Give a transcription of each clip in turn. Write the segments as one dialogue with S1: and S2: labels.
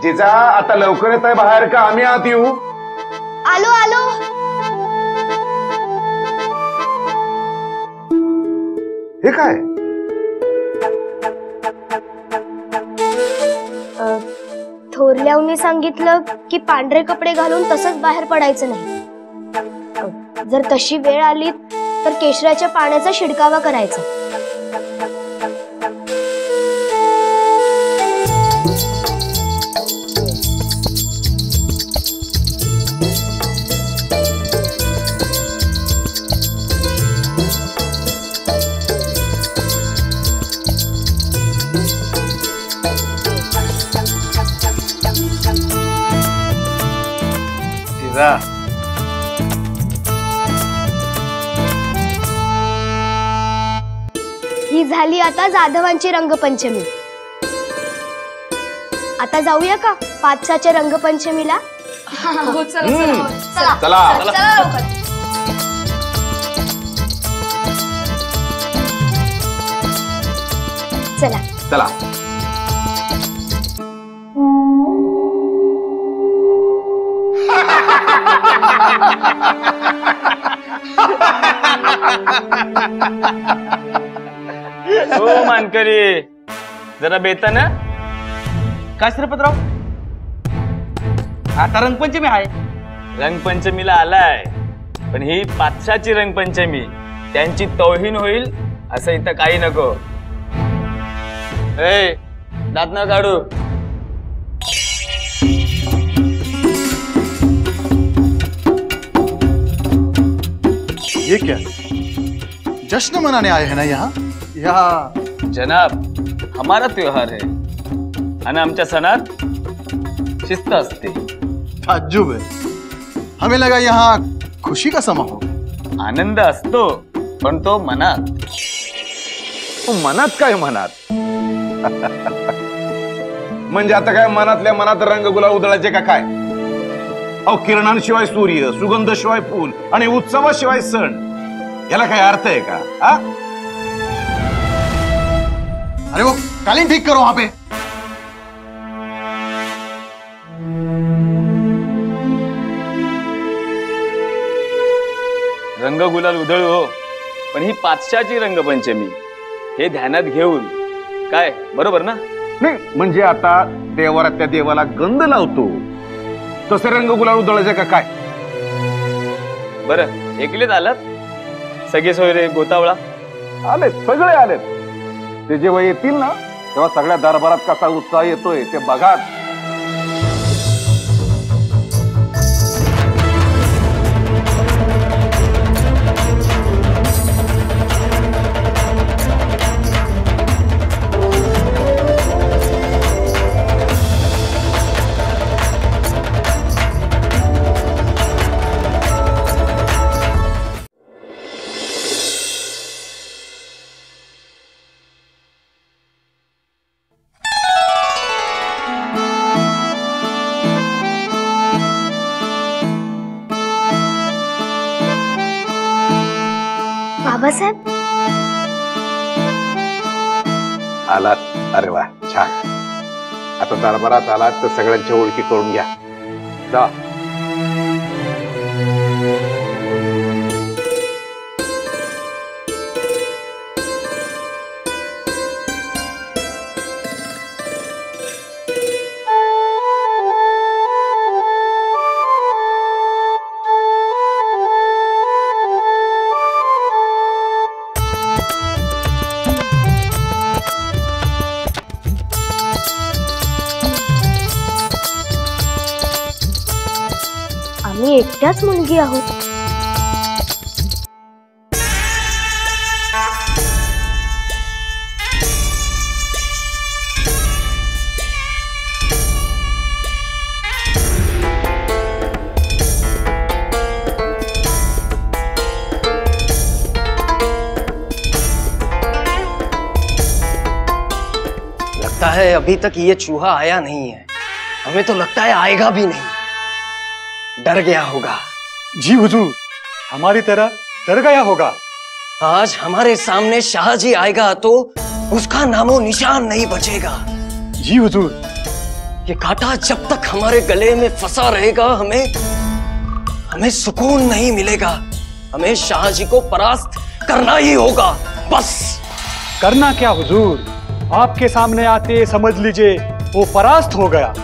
S1: जिजा आता लवकर येत आहे बाहेर का आम्ही आत येऊ?
S2: आलो आलो.
S1: हे काय?
S2: थोरल्यावनी सांगितलं की पांढरे कपडे घालून तसंच बाहेर पडायचं नाही. जर तशी वेळ आली तर केशराच्या पाण्याचा शिडकावा करायचा. ही झाली आता जाधवांची रंगपंचमी. आता जाऊया का 5च्या रंगपंचमीला?
S1: चला
S2: चला
S1: चला.
S3: हो मानकरी, जरा बेता ना.
S4: काय श्रीपतराव, आता रंगपंचमी आहे.
S3: रंगपंचमीला आलाय, पण ही 5ची रंगपंचमी, त्यांची तौहीन होईल असं इथं काही नको. ए, दात न काढू.
S5: ये क्या जश्न मनाने आए हैं ना यहाँ?
S3: जनाब, हमारा त्योहार है आणि आमच्या सणात शिस्त असते.
S5: ताज्जुब है, हमें लगा यहाँ खुशी का समा हो.
S3: आनंद असतो, पण तो मनात.
S1: मनात काय मनात? म्हणजे आता काय मनातल्या मनात रंग गुलाल उधळायचे का काय? अहो, किरणांशिवाय सूर्य, सुगंधाशिवाय फूल आणि उत्सवाशिवाय सण, याला काय अर्थ आहे का? हा?
S5: अरे वो कालीन ठीक करो वहां पे.
S3: रंग गुलाल उधळू हो, पण ही 5ची रंगपंचमी हे ध्यानात घेऊन. काय बरोबर ना?
S1: नाही म्हणजे आता देवारात त्या देवाला गंध लावतो तसे रंग गुलाल उधळायचे का काय?
S3: बरं, एकलेच आलात? सगळे सोयरे गोतावळा
S1: आलेत, सगळे आलेत. ते जेव्हा येतील ना तेव्हा सगळ्या दरबारात कसा उत्साह येतोय ते बघा.
S2: बाबासाहेब
S1: आलात? अरे वा, छान. आता दरबारात आलात तर सगळ्यांच्या ओळखी करून घ्या. जा.
S2: आम्ही एकट्याच मुलगी आहोत.
S6: लगता है अभी तक ये चूहा आया नहीं है. हमें तो लगता है आएगा भी नहीं. डर गया होगा.
S5: जी हुजूर, हमारी तरह डर गया होगा.
S6: आज हमारे सामने शाहजी आएगा तो उसका नामो निशान नहीं बचेगा.
S5: जी हुजूर,
S6: ये कांटा जब तक हमारे गले में फंसा रहेगा हमें सुकून नहीं मिलेगा। हमें शाहजी को परास्त करना ही होगा, बस।
S7: करना क्या हुजूर, आपके सामने आते समझ लीजिए वो परास्त हो गया।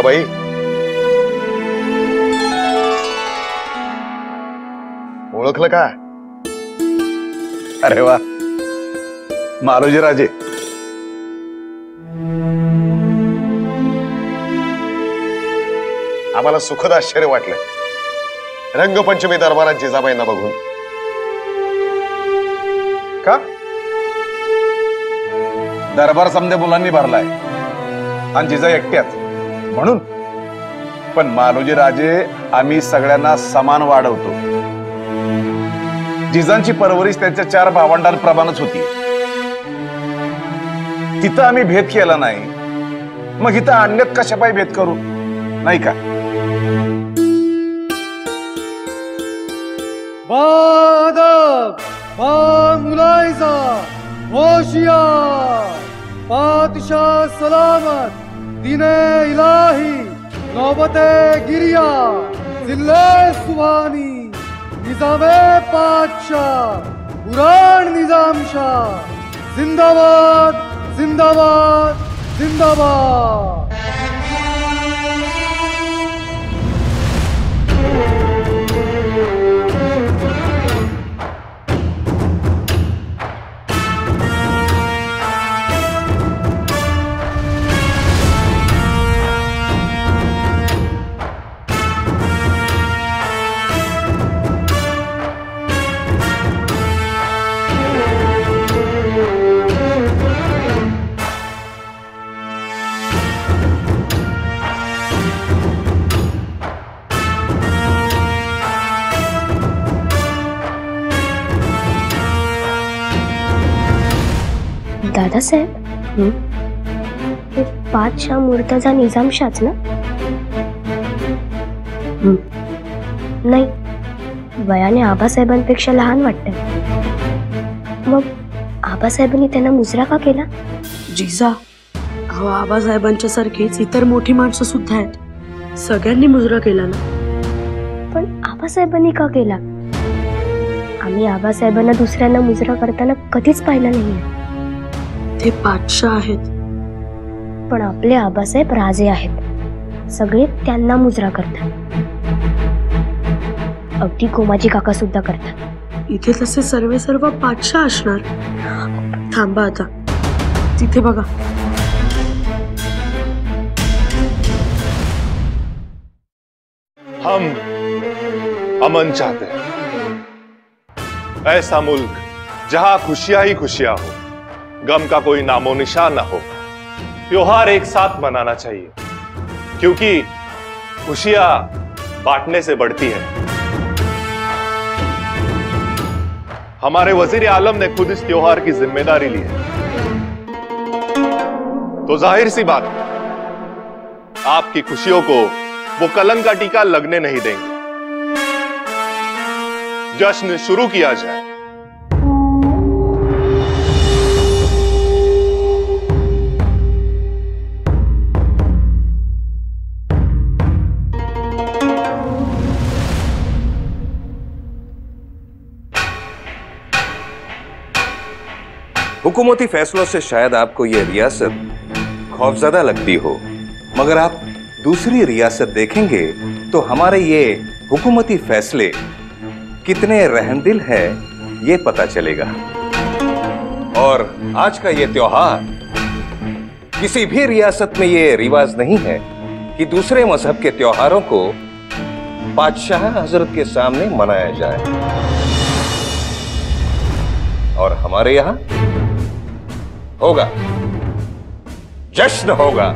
S1: बाई, ओळखलं का? अरे वा, मालोजी राजे. आम्हाला सुखद आश्चर्य वाटलं रंगपंचमी दरबारात जिजाबाईंना बघून. का? दरबार समदे मुलांनी भरलाय आणि जिजा एकट्याच म्हणून. पण मालोजी राजे, आम्ही सगळ्यांना समान वाढवतो. जिजांची परवरिश त्यांच्या 4 भावंडांप्रमाणेच होती. तिथं आम्ही भेद केला नाही, मग इथं अन्यत कशापायी भेद करू, नाही का?
S7: बादब, मुलाइजा, होशियार, बादशाह सलामत, दीने इलाही, नौबते गिरिया, जिल्ले सुभानी, निजामे पातशाह, बुरान निजाम शाह, जिंदाबाद, जिंदाबाद, जिंदाबाद।
S2: दादासाहेब, हे पातशाह मुर्तजा निजामशाहच ना? नाही, वयाने आबासाहेबांपेक्षा लहान वाटतं. मग आबासाहेबांनी त्यांना मुजरा का केला?
S8: जिजा, अहो आबासाहेबांच्या सारखीच इतर मोठी माणसं सुद्धा आहेत, सगळ्यांनी मुजरा केला ना.
S2: पण आबासाहेबांनी का केला? आम्ही आबासाहेबांना दुसऱ्यांना मुजरा करताना कधीच पाहिलं नाहीये.
S8: ते पातशाह आहेत.
S2: पण आपले आबासाहेब राजे आहेत, सगळे त्यांना मुजरा करतात. अगदी कोमाजी काका सुद्धा करतात.
S8: इथे तसे सर्व पातशाह असणार. थांबा आता, तिथे बघा.
S9: हम अमन चाहते हैं, ऐसा मुल्क जहां खुशियां ही खुशियां हो, गम का कोई नामो निशान ना हो. त्योहार एक साथ मनाना चाहिए, क्योंकि खुशियां बांटने से बढ़ती है. हमारे वजीर आलम ने खुद इस त्योहार की जिम्मेदारी ली है, तो जाहिर सी बात है, आपकी खुशियों को वो कलंक का टीका लगने नहीं देंगे. जश्न शुरू किया जाए.
S10: हुकूमती फैसलों से शायद आपको यह रियासत खौफजदा लगती हो, मगर आप दूसरी रियासत देखेंगे तो हमारे ये हुकूमती फैसले कितने रहमदिल है ये पता चलेगा. और आज का ये त्योहार, किसी भी रियासत में ये रिवाज नहीं है कि दूसरे मजहब के त्योहारों को बादशाह हजरत के सामने मनाया जाए. और हमारे यहां होगा. जश्न होगा।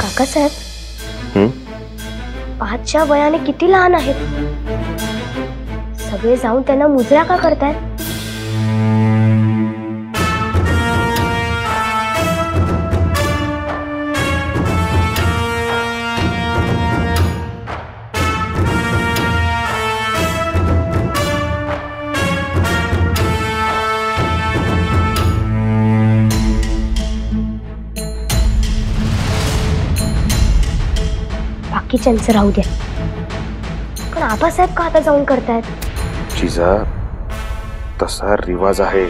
S2: काकासाहेब, 5च्या वयाने किती लहान आहेत. सगळे जाऊन त्यांना मुजरा का करतायत? बाकीच्यांचं राहू द्या, पण आबासाहेब का आता जाऊन करतायत?
S11: जिजा, तसा रिवाज आहे.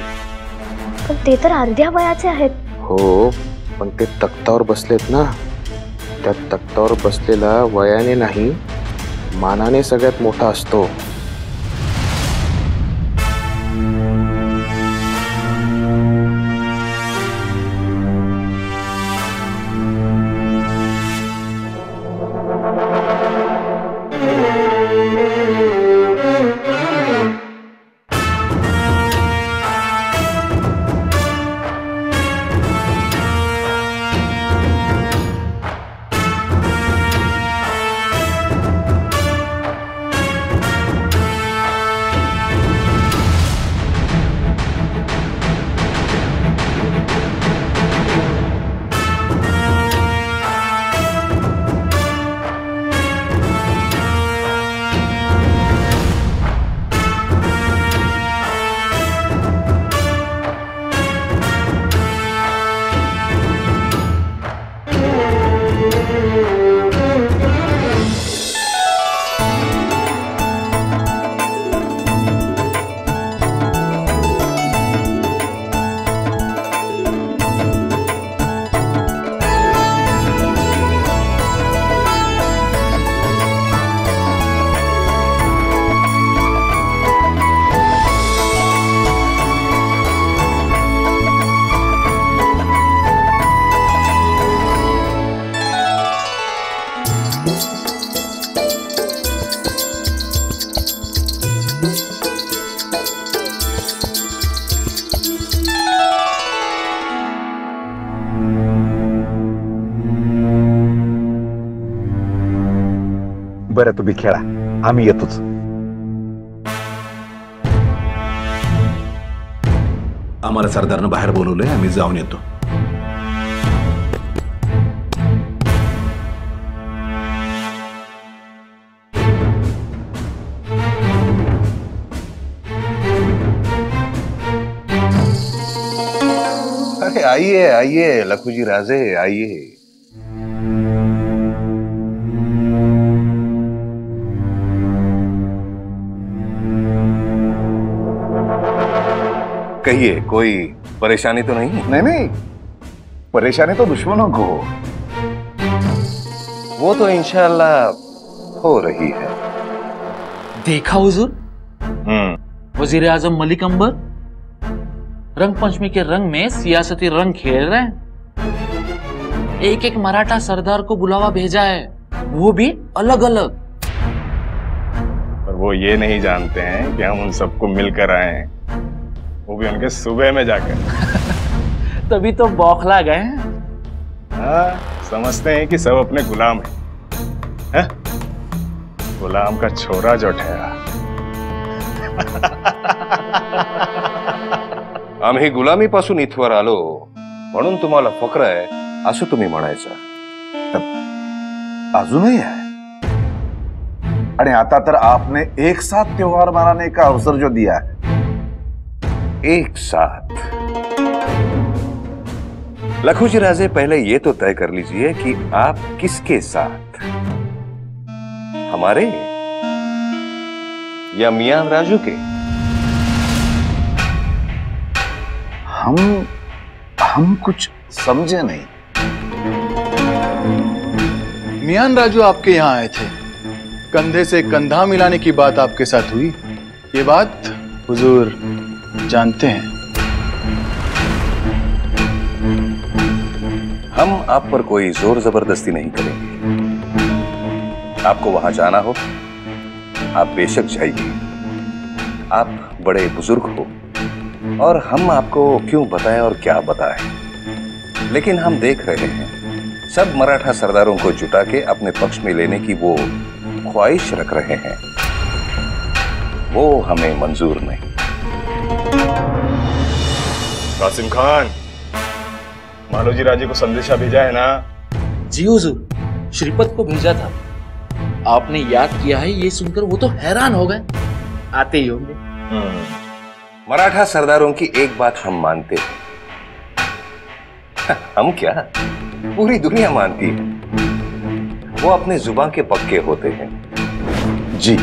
S2: पण ते तर अर्ध्या वयाचे आहेत.
S11: हो, पण ते तख्तावर बसलेत ना. त्या तख्तावर बसलेला वयाने नाही, मानाने सगळ्यात मोठा असतो.
S1: बरं, तुम्ही खेळा, आम्ही येतोच. आम्हाला सरदारनं बाहेर बोलवलंय, आम्ही जाऊन येतो.
S10: अरे आइए आइए लखूजी राजे, आइए. कहिए, कोई परेशानी तो नहीं?
S1: नहीं नहीं, परेशानी तो दुश्मनों को हो.
S10: वो तो इंशाल्लाह हो रही है.
S4: देखा हुजूर, वजीर आजम मलिक अंबर रंग पंचमी के रंग में सियासती रंग खेल रहे हैं. एक एक मराठा सरदार को बुलावा भेजा है, वो भी अलग अलग.
S9: और वो ये नहीं जानते हैं कि हम उन सबको मिलकर आए हैं, वो भी उनके सूबे में जाकर.
S4: तभी तो बौखला गए हैं.
S9: हाँ, समझते हैं कि सब अपने गुलाम हैं. गुलाम का छोरा जो ठहरा.
S10: आम्ही गुलामीपासून इथवर आलो म्हणून तुम्हाला फक्र आहे असं तुम्ही म्हणायचं.
S1: अजूनही आहे. आणि आता तर आपने एक साथ त्योहार मनाने का अवसर जो दिया है.
S10: एक साथ. लखूजी राजे, पहले ये तो तय कर लीजिए कि आप किसके साथ, हमारे या मियां राजू के?
S1: हम कुछ समझे नहीं।
S5: मियान राजू आपके यहाँ आए थे, कंधे से कंधा मिलाने की बात आपके साथ हुई, ये बात हुजूर जानते हैं।
S10: हम आप पर कोई जोर जबरदस्ती नहीं करेंगे। आपको वहां जाना हो आप बेशक जाइए। आप बड़े बुजुर्ग हो और हम आपको क्यों बताएं और क्या बताएं, लेकिन हम देख रहे हैं सब मराठा सरदारों को जुटा के अपने पक्ष में लेने की वो ख्वाहिश रख रहे हैं, वो हमें मंजूर नहीं।
S9: कासिम खान, मालोजी राजे को संदेशा भेजा है ना?
S4: जी हुजूर, श्रीपत को भेजा था। आपने याद किया है ये सुनकर वो तो हैरान हो गए, आते ही होंगे।
S10: मराठा सरदारों की एक बात हम मानते हैं, हम क्या पूरी दुनिया मानती है, वो अपने जुबान के पक्के होते हैं।
S1: जी,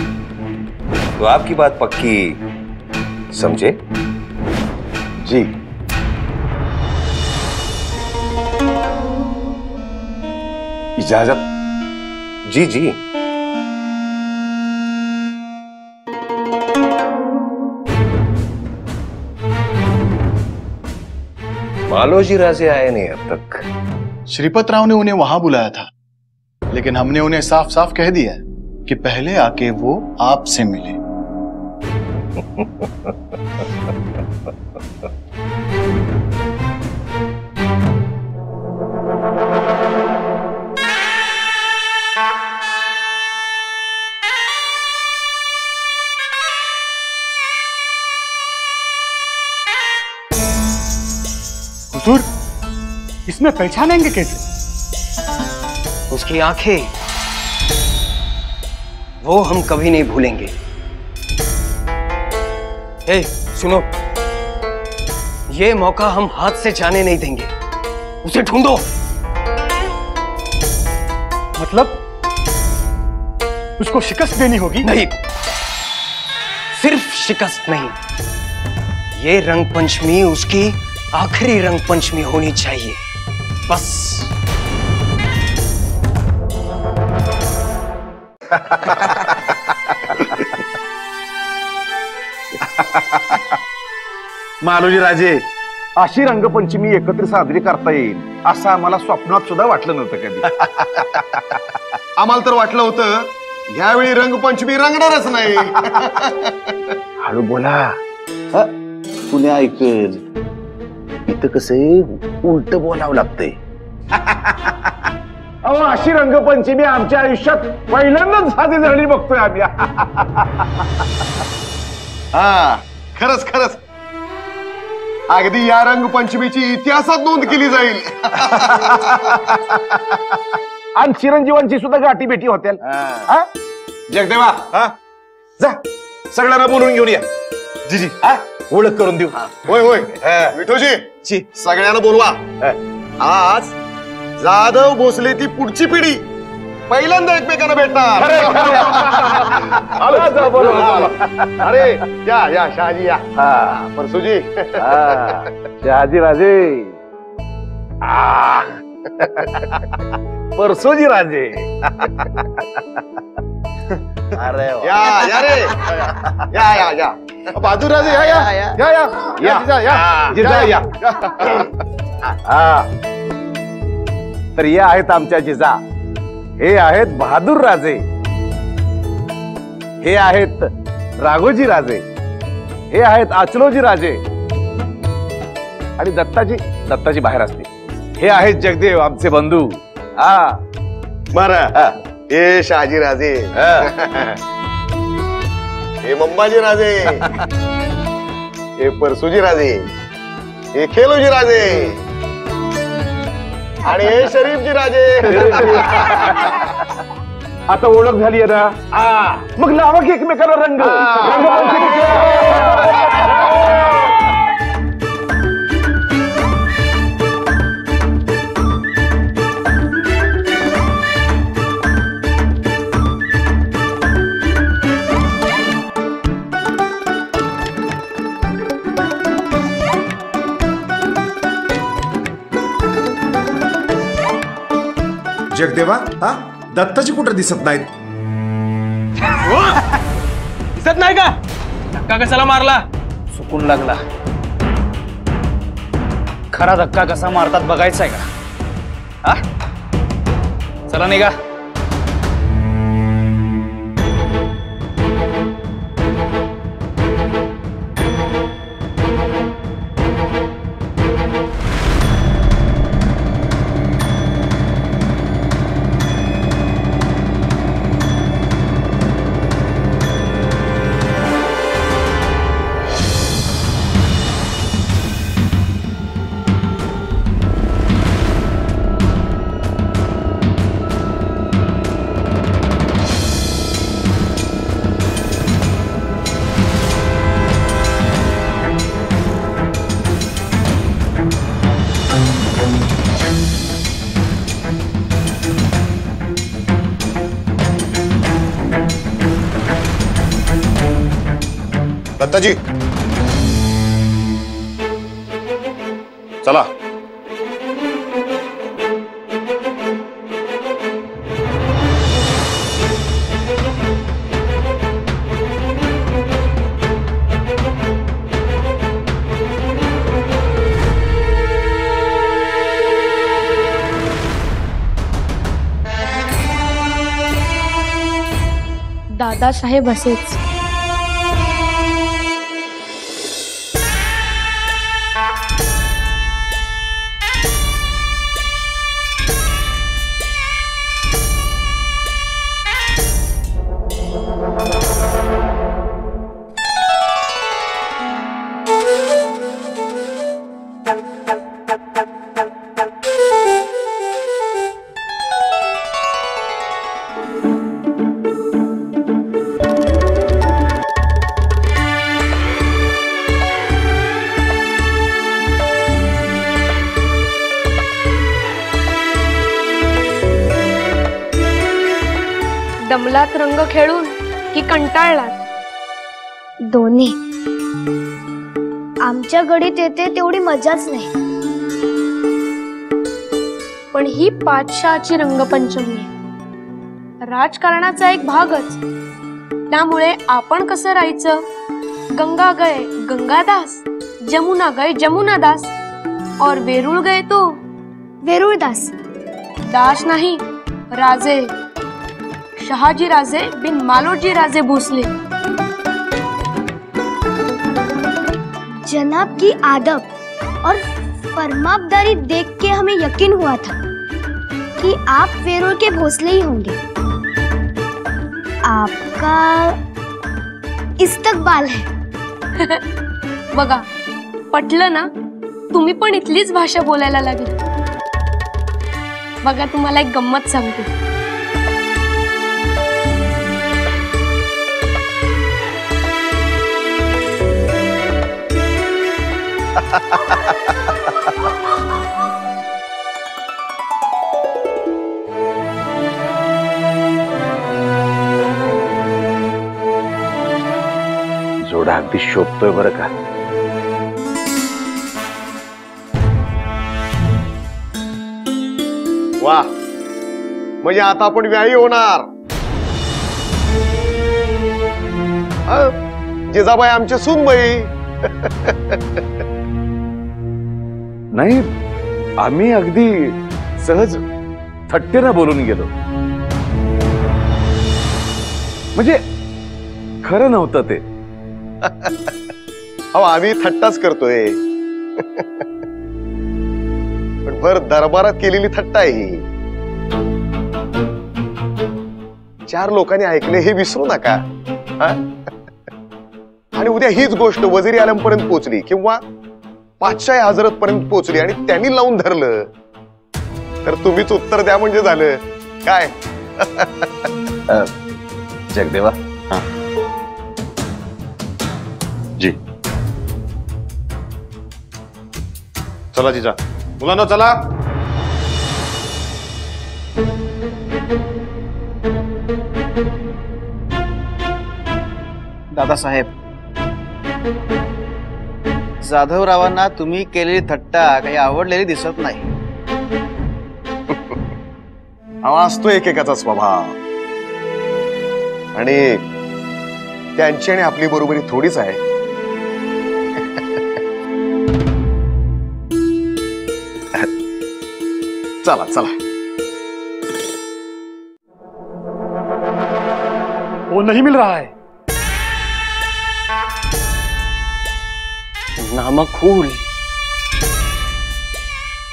S10: तो आपकी बात पक्की समझे?
S1: जी। इजाजत?
S10: जी जी। मालोजी राजे आए नहीं अब तक।
S5: श्रीपत राव ने उन्हें वहां बुलाया था, लेकिन हमने उन्हें साफ साफ कह दिया कि पहले आके वो आपसे मिले।
S7: हुजूर, इसमें पहचानेंगे कैसे?
S6: उसकी आंखें, वो हम कभी नहीं भूलेंगे। ए, सुनो, ये मौका हम हाथ से जाने नहीं देंगे। उसे ढूंढो।
S7: मतलब उसको शिकस्त देनी होगी?
S6: नहीं, सिर्फ शिकस्त नहीं, ये रंग पंचमी उसकी आखिरी रंग पंचमी होनी चाहिए, बस।
S1: मालोजी राजे, अशी रंगपंचमी एकत्र साजरी करता येईल असं आम्हाला स्वप्नात सुद्धा वाटलं नव्हतं कधी।
S5: आम्हाला तर वाटलं होतं ह्यावेळी रंगपंचमी रंगणारच नाही।
S1: हळू बोला, कुणी ऐकल? इथं कसं उलट बोलावं लागतंय। अहो, अशी रंगपंचमी आमच्या आयुष्यात पहिल्यांदाच साजरी झाली बघतोय आम्ही।
S5: हा, खरंच खरंच अगदी या रंगपंचमीची इतिहासात नोंद केली जाईल।
S1: आणि चिरंजीवांची सुद्धा गाठी भेटी होत्या। जगदेवा, जा सगळ्यांना बोलून घेऊन या।
S5: जी जी,
S1: ओळख करून देऊ।
S5: होय होय, विठोजी सगळ्यांना बोलवा। आज जाधव भोसले ती पुढची पिढी पहिल्यांदा एकमेकांना भेटणार। अरे या या शहाजी या, परसुजी,
S1: शहाजी राजे, परसोजी राजे। अरे
S5: या या रे, या या या बहादूर राजे, या या या या या
S1: जिजा या। तर या आहेत आमच्या जिजा, हे आहेत बहादूर राजे, हे आहेत राघोजी राजे, हे आहेत आचलोजी राजे, आणि दत्ताजी बाहेर असते। हे आहेत जगदेव आमचे बंधू।
S5: मारा, हे शहाजी राजे, हे मंबाजी राजे, हे परसुजी राजे, हे खेलोजी राजे, आणि हे शरीफजी राजे।
S1: आता ओळख झाली आहे ना, मग लावा की एकमेकाला रंग। जगदेवा, हा दत्ताची कुठे दिसत नाहीत?
S3: दिसत नाही का? धक्का कशाला मारला? चुकून लागला. खरा धक्का कसा मारतात बघायचा आहे का? हा, चला निघा.
S1: दत्ताजी चला.
S2: दादासाहेब असेच.
S8: दमलात रंग खेळून की कंटाळलात?
S2: दोन्ही. आमच्या गडीत येते तेवढी मजाच नाही.
S8: पण ही पातशाची रंगपंचमी आहे. राजकारणाचा एक भागच. त्यामुळे आपण कसं राहायचं? गंगा गए गंगादास, जमुना गए जमुनादास, और वेरूळ गए तो
S2: वेरूळदास.
S8: दास नाही, राजे. शहाजी राजे बिन मालोजी राजे भोसले.
S2: जनाब की आदब और फरमाबदारी देख के हमें यकीन हुआ था कि आप वेरूळ के भोसले ही होंगे. आपका इस्तकबाल है.
S8: बघा, पटलं ना? तुम्ही पण इथलीच भाषा बोलायला लागली. बघा, तुम्हाला एक गंमत सांगते.
S1: जोडा अगदी शोभतोय बरं का.
S12: वा, म्हणजे आता आपण व्याही होणार. जिजाबाई आमची सूनबाई.
S1: नाही, आम्ही अगदी सहज थट्टेनं बोलून गेलो. म्हणजे खरं नव्हतं ते.
S12: अहो, आम्ही थट्टाच करतोय. पण भर दरबारात केलेली थट्टा आहे ही. 4 लोकांनी ऐकले हे विसरू नका. आणि उद्या हीच गोष्ट वजिरी आलम पर्यंत पोहोचली किंवा पातशाही हजरत पर्यंत पोहोचली आणि त्यांनी लावून धरलं तर तुम्हीच उत्तर द्या म्हणजे झालं काय.
S1: जगदेवा. जी
S12: चला जिजा, मुलांना चला.
S13: दादासाहेब, जाधवरावांना तुम्ही केलेली थट्टा काही आवडलेली दिसत नाही.
S12: हा असतो एकेकाचा स्वभाव, आणि त्यांची आणि आपली बरोबरी थोडीच आहे. चला चला.
S7: वो नहीं मिल रहा है.
S6: नामकूल,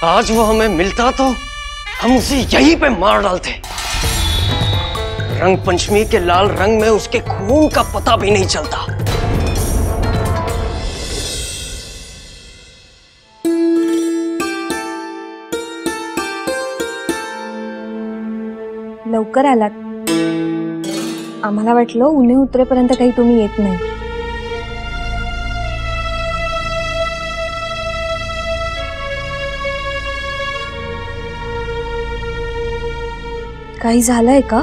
S6: आज वो हमें मिलता तो हम उसे यहीं पे मार डालते. रंग पंचमी के लाल रंग में उसके खून का पता भी नहीं चलता.
S14: लवकर आलात. आम्हाला वाटलं उन्हे उतरेपर्यंत काही तुम्ही येत नाही. काही झालंय का?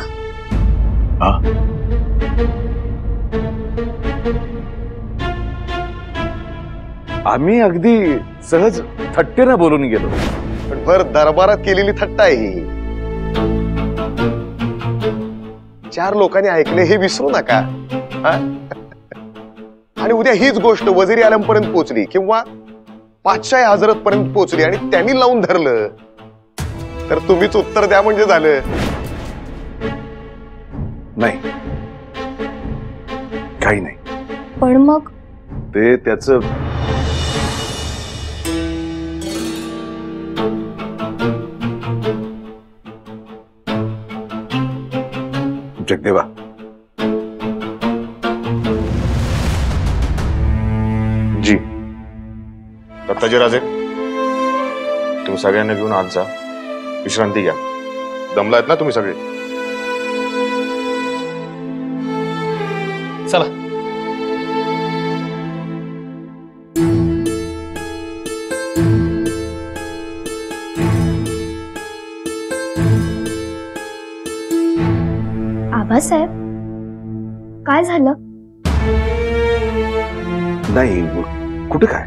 S1: आम्ही अगदी सहज थट्टेनं बोलून गेलो.
S12: पण भर दरबारात केलेली थट्टा आहे ही. 4 लोकांनी ऐकले हे विसरू नका. आणि उद्या हीच गोष्ट वजिरी आलम पर्यंत पोहोचली किंवा पातशाही हजरत पर्यंत पोहोचली आणि त्यांनी लावून धरलं तर तुम्हीच उत्तर द्या म्हणजे झालं.
S1: नाही, काही नाही.
S14: पण मग
S1: ते त्याचं जगदेवा,
S12: जी दत्ताजी राजे, तुम्ही सगळ्यांना घेऊन आज जा, विश्रांती घ्या. दमलायत ना तुम्ही सगळे.
S7: चला.
S2: आबासाहेब, काय झालं?
S1: नाही, कुठे काय?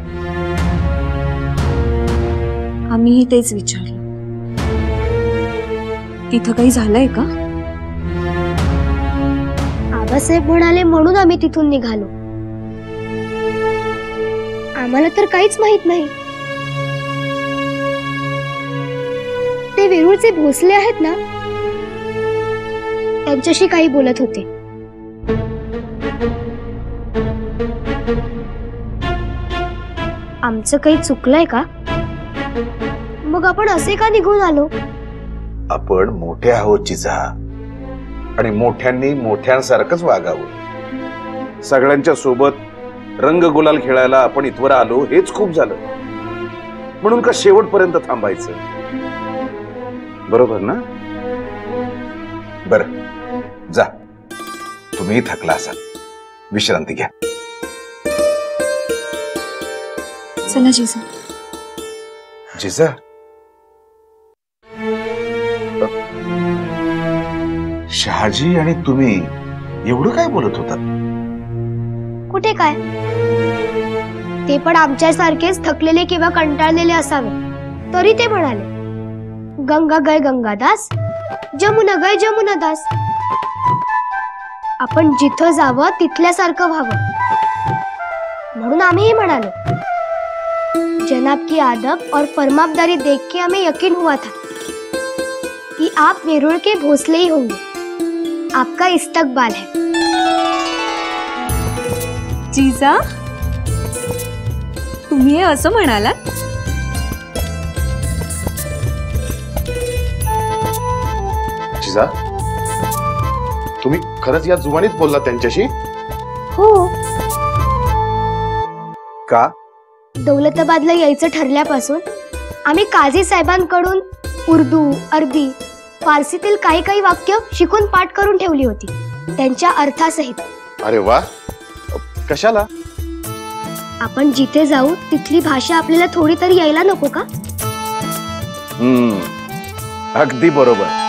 S14: आम्हीही तेच विचारलं. तिथं काही झालंय का?
S2: आबासाहेब म्हणाले म्हणून आम्ही तिथून निघालो. आम्हाला तर काहीच माहित नाही. ते वेरूळचे भोसले आहेत ना, त्यांच्याशी काही बोलत होते. आमचं काही चुकलंय का? मग आपण असे का निघून आलो?
S1: आपण मोठे आहोत जिजा, आणि मोठ्यांनी मोठ्यांसारखंच वागावं. सगळ्यांच्या सोबत रंग गुलाल खेळायला आपण इथवर आलो हेच खूप झालं. म्हणून का शेवटपर्यंत थांबायचं? बरोबर ना? बरं, जा. तुम्ही थकला असाल, विश्रांती घ्या.
S14: चला जिजा.
S1: जिजा, शहाजी आणि तुम्ही एवढं काय बोलत होता?
S2: कुठे काय, ते पण आमच्यासारखेच थकलेले किंवा कंटाळलेले असावे. तरी ते म्हणाले, गंगा गय गंगादास, जमुना गय जमुनादास. आपण जिथं जावं तिथल्यासारखं व्हावं म्हणून आम्हीही म्हणालो. जनाब की आदब और फरमाबदारी देख के हमें यकीन हुआ था कि आप वेरूळ के भोसले ही होंगे. आपका इस्तकबाल है.
S14: जिजा, तुम्ही हे असं म्हणालात?
S12: जिजा, तुम्ही खरंच या जुबानीत बोलला त्यांच्याशी?
S2: हो.
S1: का?
S2: दौलताबादला यायचं ठरल्यापासून आम्ही काझी साहेबांकडून उर्दू, अरबी, फारसीतील काही काही वाक्य शिकून पाठ करून ठेवली होती, त्यांच्या अर्थासहित.
S12: अरे वा, कशाला?
S2: आपण जिथे जाऊ तिथली भाषा आपल्याला थोडी तरी यायला नको का?
S1: अगदी बरोबर.